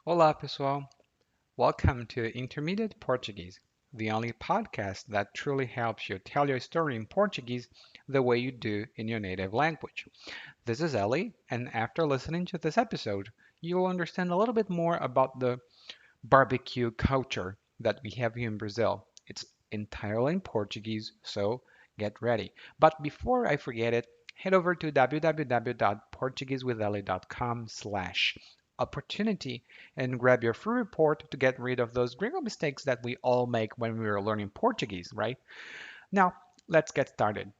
Olá, pessoal. Welcome to Intermediate Portuguese, the only podcast that truly helps you tell your story in Portuguese the way you do in your native language. This is Ellie, and after listening to this episode, you will understand a little bit more about the barbecue culture that we have here in Brazil. It's entirely in Portuguese, so get ready. But before I forget it, head over to www.portuguesewithelly.com/opportunity and grab your free report to get rid of those gringo mistakes that we all make when we are learning Portuguese, right? Now, let's get started.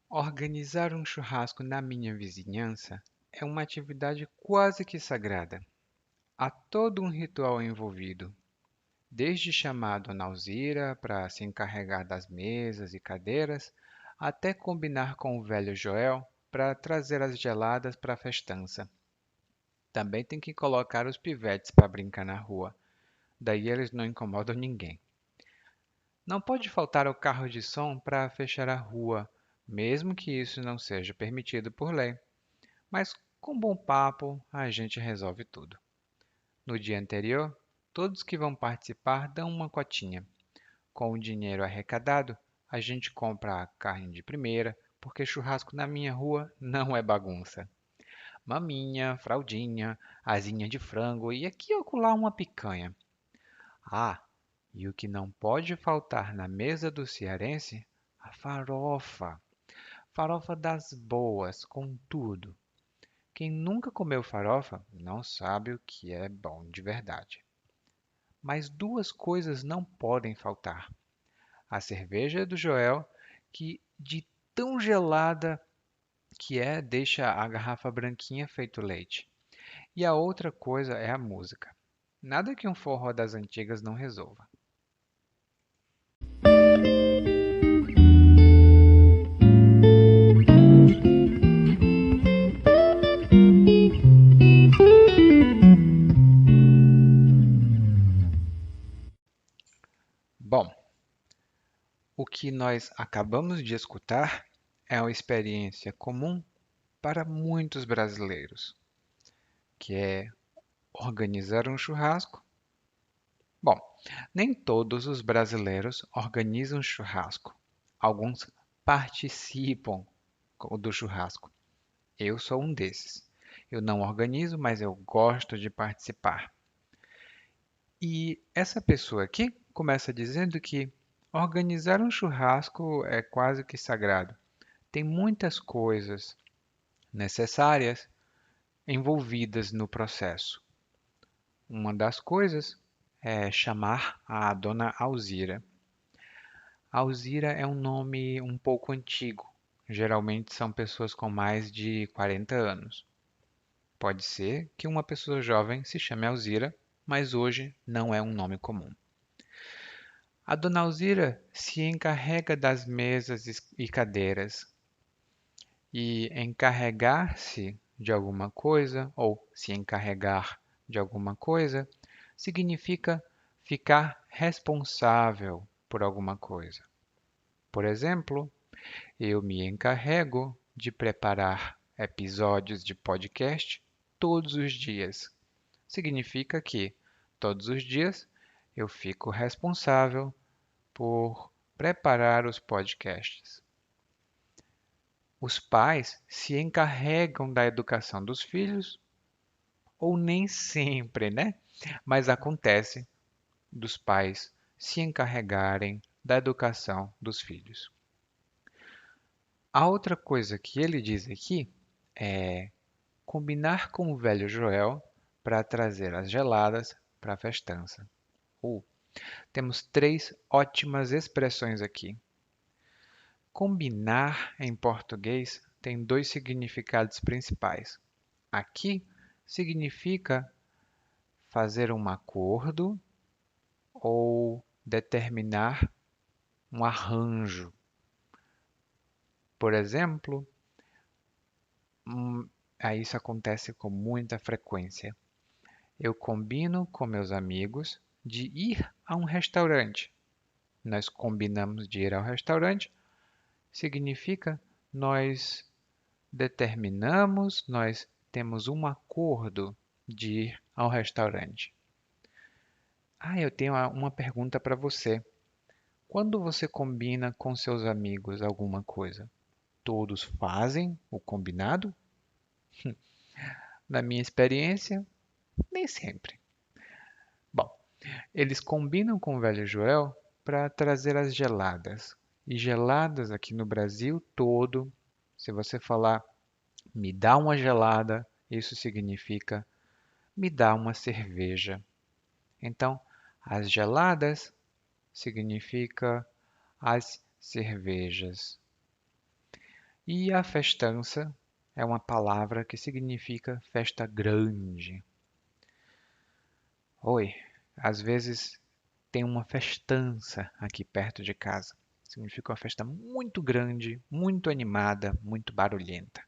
Organizar um churrasco na minha vizinhança é uma atividade quase que sagrada. Há todo um ritual envolvido, desde chamar a Dona Alzira para se encarregar das mesas e cadeiras, até combinar com o velho Joel para trazer as geladas para a festança. Também tem que colocar os pivetes para brincar na rua, daí eles não incomodam ninguém. Não pode faltar o carro de som para fechar a rua, mesmo que isso não seja permitido por lei. Mas com bom papo a gente resolve tudo. No dia anterior, todos que vão participar dão uma cotinha. Com o dinheiro arrecadado, a gente compra a carne de primeira, porque churrasco na minha rua não é bagunça. Maminha, fraldinha, asinha de frango e aqui e acolá uma picanha. Ah, e o que não pode faltar na mesa do cearense? A farofa. Farofa das boas, com tudo. Quem nunca comeu farofa não sabe o que é bom de verdade. Mas duas coisas não podem faltar: a cerveja do Joel, que de tão gelada que é, deixa a garrafa branquinha feito leite. E a outra coisa é a música. Nada que um forró das antigas não resolva. Bom, o que nós acabamos de escutar é uma experiência comum para muitos brasileiros, que é organizar um churrasco. Bom, nem todos os brasileiros organizam churrasco. Alguns participam do churrasco. Eu sou um desses. Eu não organizo, mas eu gosto de participar. E essa pessoa aqui começa dizendo que organizar um churrasco é quase que sagrado. Tem muitas coisas necessárias envolvidas no processo. Uma das coisas é chamar a Dona Alzira. Alzira é um nome um pouco antigo. Geralmente são pessoas com mais de 40 anos. Pode ser que uma pessoa jovem se chame Alzira, mas hoje não é um nome comum. A Dona Alzira se encarrega das mesas e cadeiras, e encarregar-se de alguma coisa ou se encarregar de alguma coisa significa ficar responsável por alguma coisa. Por exemplo, eu me encarrego de preparar episódios de podcast todos os dias. Significa que todos os dias eu fico responsável por preparar os podcasts. Os pais se encarregam da educação dos filhos, ou nem sempre, né? Mas acontece dos pais se encarregarem da educação dos filhos. A outra coisa que ele diz aqui é combinar com o velho Joel para trazer as geladas para a festança. Temos três ótimas expressões aqui. Combinar em português tem dois significados principais. Aqui significa fazer um acordo ou determinar um arranjo. Por exemplo, isso acontece com muita frequência. Eu combino com meus amigos de ir a um restaurante. Nós combinamos de ir ao restaurante, significa nós determinamos, nós temos um acordo de ir ao restaurante. Eu tenho uma pergunta para você. Quando você combina com seus amigos alguma coisa, todos fazem o combinado? Na minha experiência, nem sempre. Bom, eles combinam com o velho Joel para trazer as geladas. E geladas aqui no Brasil todo, se você falar me dá uma gelada, isso significa me dá uma cerveja. Então, as geladas significa as cervejas. E a festança é uma palavra que significa festa grande. Oi, às vezes tem uma festança aqui perto de casa. Significa uma festa muito grande, muito animada, muito barulhenta.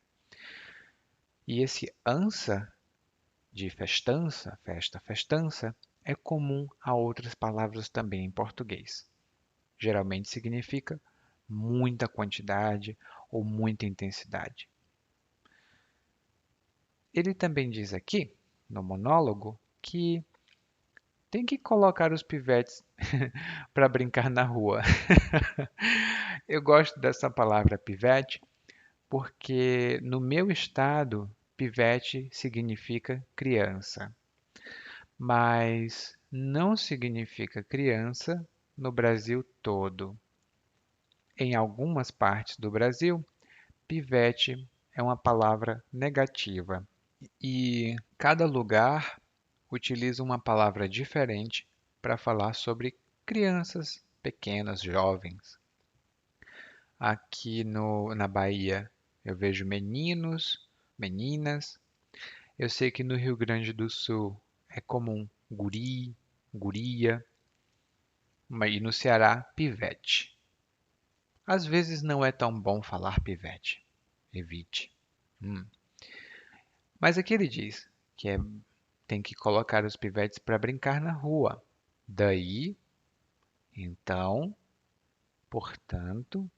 E esse ansa de festança, festa, festança, é comum a outras palavras também em português. Geralmente significa muita quantidade ou muita intensidade. Ele também diz aqui, no monólogo, que tem que colocar os pivetes para brincar na rua. Eu gosto dessa palavra pivete porque no meu estado, pivete significa criança, mas não significa criança no Brasil todo. Em algumas partes do Brasil, pivete é uma palavra negativa e cada lugar utiliza uma palavra diferente para falar sobre crianças pequenas, jovens. Aqui na Bahia eu vejo meninos, meninas. Eu sei que no Rio Grande do Sul é comum guri, guria, e no Ceará, pivete. Às vezes não é tão bom falar pivete. Evite. Hum. Mas aqui ele diz que tem que colocar os pivetes para brincar na rua. Daí, então, portanto,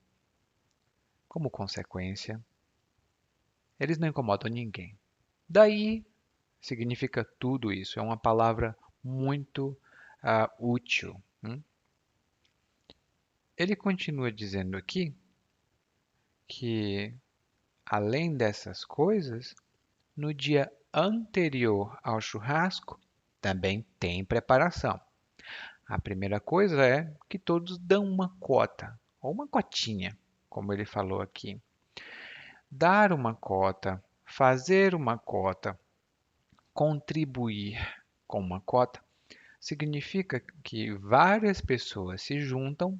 como consequência, eles não incomodam ninguém. Daí significa tudo isso. É uma palavra muito útil. Ele continua dizendo aqui que, além dessas coisas, no dia anterior ao churrasco também tem preparação. A primeira coisa é que todos dão uma cota, ou uma cotinha, como ele falou aqui. Dar uma cota, fazer uma cota, contribuir com uma cota, significa que várias pessoas se juntam,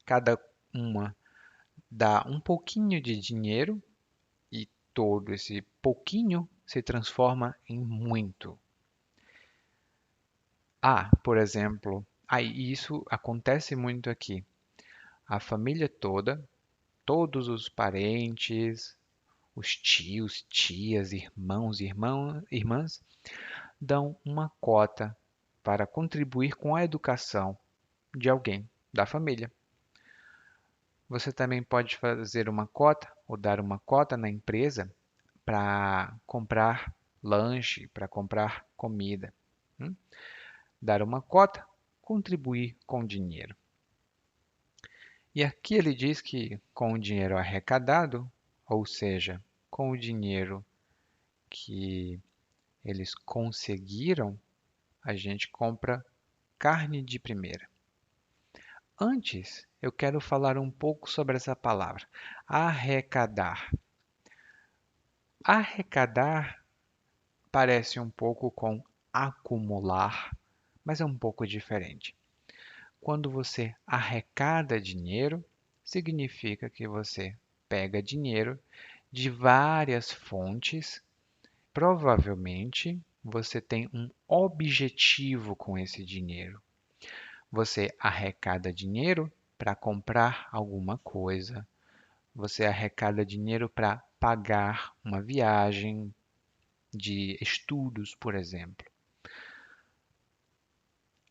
cada uma dá um pouquinho de dinheiro e todo esse pouquinho se transforma em muito. Por exemplo, e isso acontece muito aqui. A família toda, todos os parentes, os tios, tias, irmãs, dão uma cota para contribuir com a educação de alguém da família. Você também pode fazer uma cota ou dar uma cota na empresa para comprar lanche, para comprar comida. Dar uma cota, contribuir com dinheiro. E aqui ele diz que com o dinheiro arrecadado, ou seja, com o dinheiro que eles conseguiram, a gente compra carne de primeira. Antes, eu quero falar um pouco sobre essa palavra, arrecadar. Arrecadar parece um pouco com acumular, mas é um pouco diferente. Quando você arrecada dinheiro, significa que você pega dinheiro de várias fontes. Provavelmente você tem um objetivo com esse dinheiro. Você arrecada dinheiro para comprar alguma coisa. Você arrecada dinheiro para pagar uma viagem de estudos, por exemplo.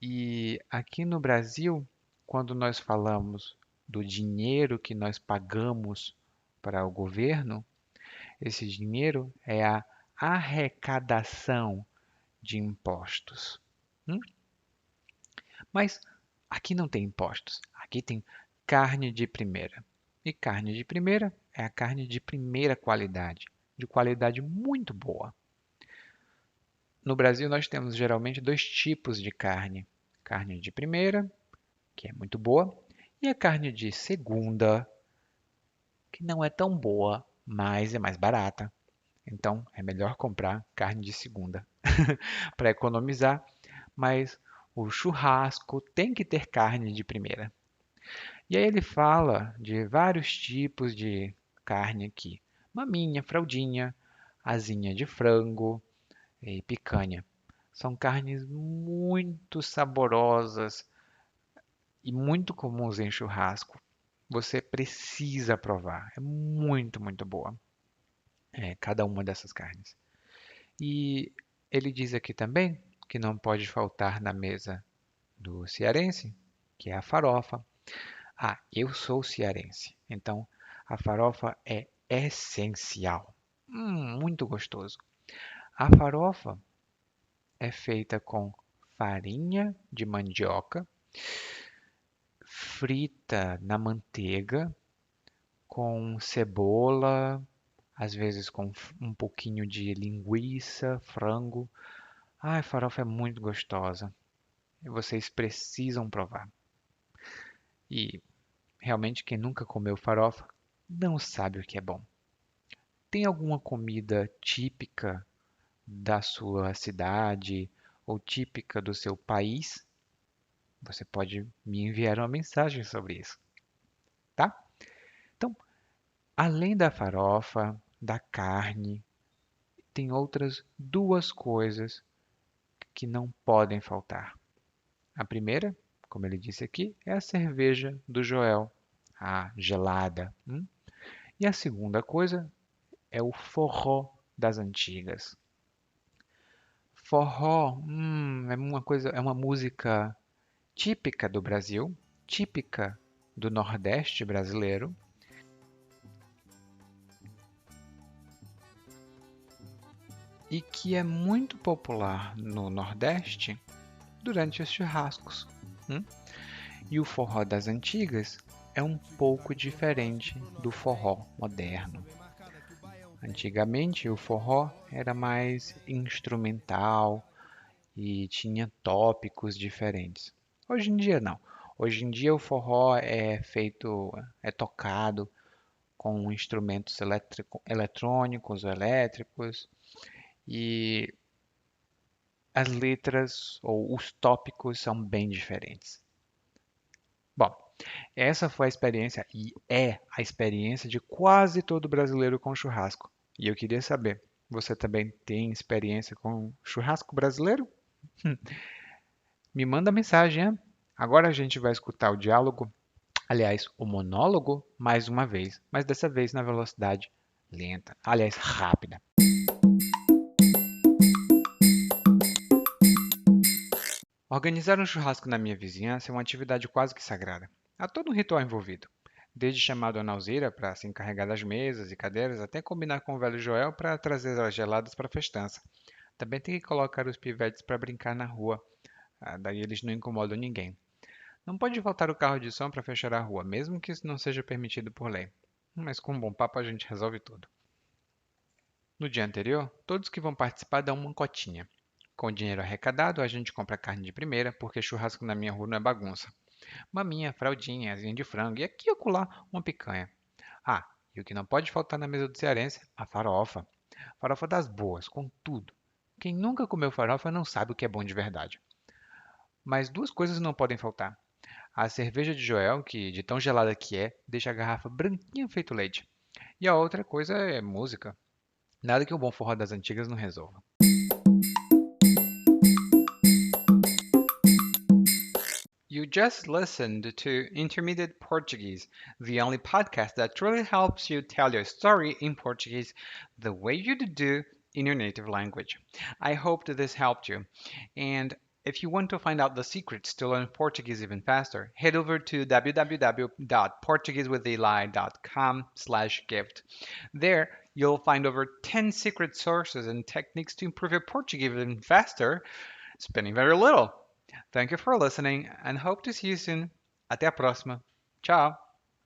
E aqui no Brasil, quando nós falamos do dinheiro que nós pagamos para o governo, esse dinheiro é a arrecadação de impostos. Hum? Mas aqui não tem impostos, aqui tem carne de primeira. E carne de primeira é a carne de primeira qualidade, de qualidade muito boa. No Brasil, nós temos geralmente dois tipos de carne: carne de primeira, que é muito boa, e a carne de segunda, que não é tão boa, mas é mais barata. Então, é melhor comprar carne de segunda para economizar, mas o churrasco tem que ter carne de primeira. E aí ele fala de vários tipos de carne aqui: maminha, fraldinha, asinha de frango e picanha. São carnes muito saborosas e muito comuns em churrasco. Você precisa provar. É muito, muito boa, cada uma dessas carnes. E ele diz aqui também que não pode faltar na mesa do cearense, que é a farofa. Ah, eu sou cearense, então a farofa é essencial. Muito gostoso. A farofa é feita com farinha de mandioca, frita na manteiga, com cebola, às vezes com um pouquinho de linguiça, frango. Ai, farofa é muito gostosa. Vocês precisam provar. E realmente quem nunca comeu farofa não sabe o que é bom. Tem alguma comida típica da sua cidade ou típica do seu país? Você pode me enviar uma mensagem sobre isso, tá? Então, além da farofa, da carne, tem outras duas coisas que não podem faltar. A primeira, como ele disse aqui, é a cerveja do Joel, a gelada. E a segunda coisa é o forró das antigas. Forró, é uma música típica do Brasil, típica do Nordeste brasileiro e que é muito popular no Nordeste durante os churrascos. hum? E o forró das antigas é um pouco diferente do forró moderno. Antigamente o forró era mais instrumental e tinha tópicos diferentes. Hoje em dia não. Hoje em dia o forró é tocado com instrumentos eletrônicos ou elétricos e as letras ou os tópicos são bem diferentes. Bom, essa foi a experiência e é a experiência de quase todo brasileiro com churrasco. E eu queria saber, você também tem experiência com churrasco brasileiro? Me manda mensagem, hein? Agora a gente vai escutar o diálogo, aliás, o monólogo, mais uma vez, mas dessa vez na velocidade lenta, aliás, rápida. Organizar um churrasco na minha vizinhança é uma atividade quase que sagrada. Há todo um ritual envolvido, desde chamar a Alzira para se encarregar das mesas e cadeiras, até combinar com o velho Joel para trazer as geladas para a festança. Também tem que colocar os pivetes para brincar na rua, daí eles não incomodam ninguém. Não pode faltar o carro de som para fechar a rua, mesmo que isso não seja permitido por lei. Mas com um bom papo a gente resolve tudo. No dia anterior, todos que vão participar dão uma cotinha. Com o dinheiro arrecadado, a gente compra carne de primeira, porque churrasco na minha rua não é bagunça. Maminha, fraldinha, asinha de frango e aqui e acolá uma picanha. Ah, e o que não pode faltar na mesa do cearense? A farofa. Farofa das boas, com tudo. Quem nunca comeu farofa não sabe o que é bom de verdade. Mas duas coisas não podem faltar. A cerveja de Joel, que de tão gelada que é, deixa a garrafa branquinha feito leite. E a outra coisa é música. Nada que um bom forró das antigas não resolva. You just listened to Intermediate Portuguese, the only podcast that truly helps you tell your story in Portuguese the way you do in your native language. I hope that this helped you. And If you want to find out the secrets to learn Portuguese even faster, head over to www.portuguesewitheli.com/gift. There, you'll find over 10 secret sources and techniques to improve your Portuguese even faster, spending very little. Thank you for listening and hope to see you soon. Até a próxima. Tchau.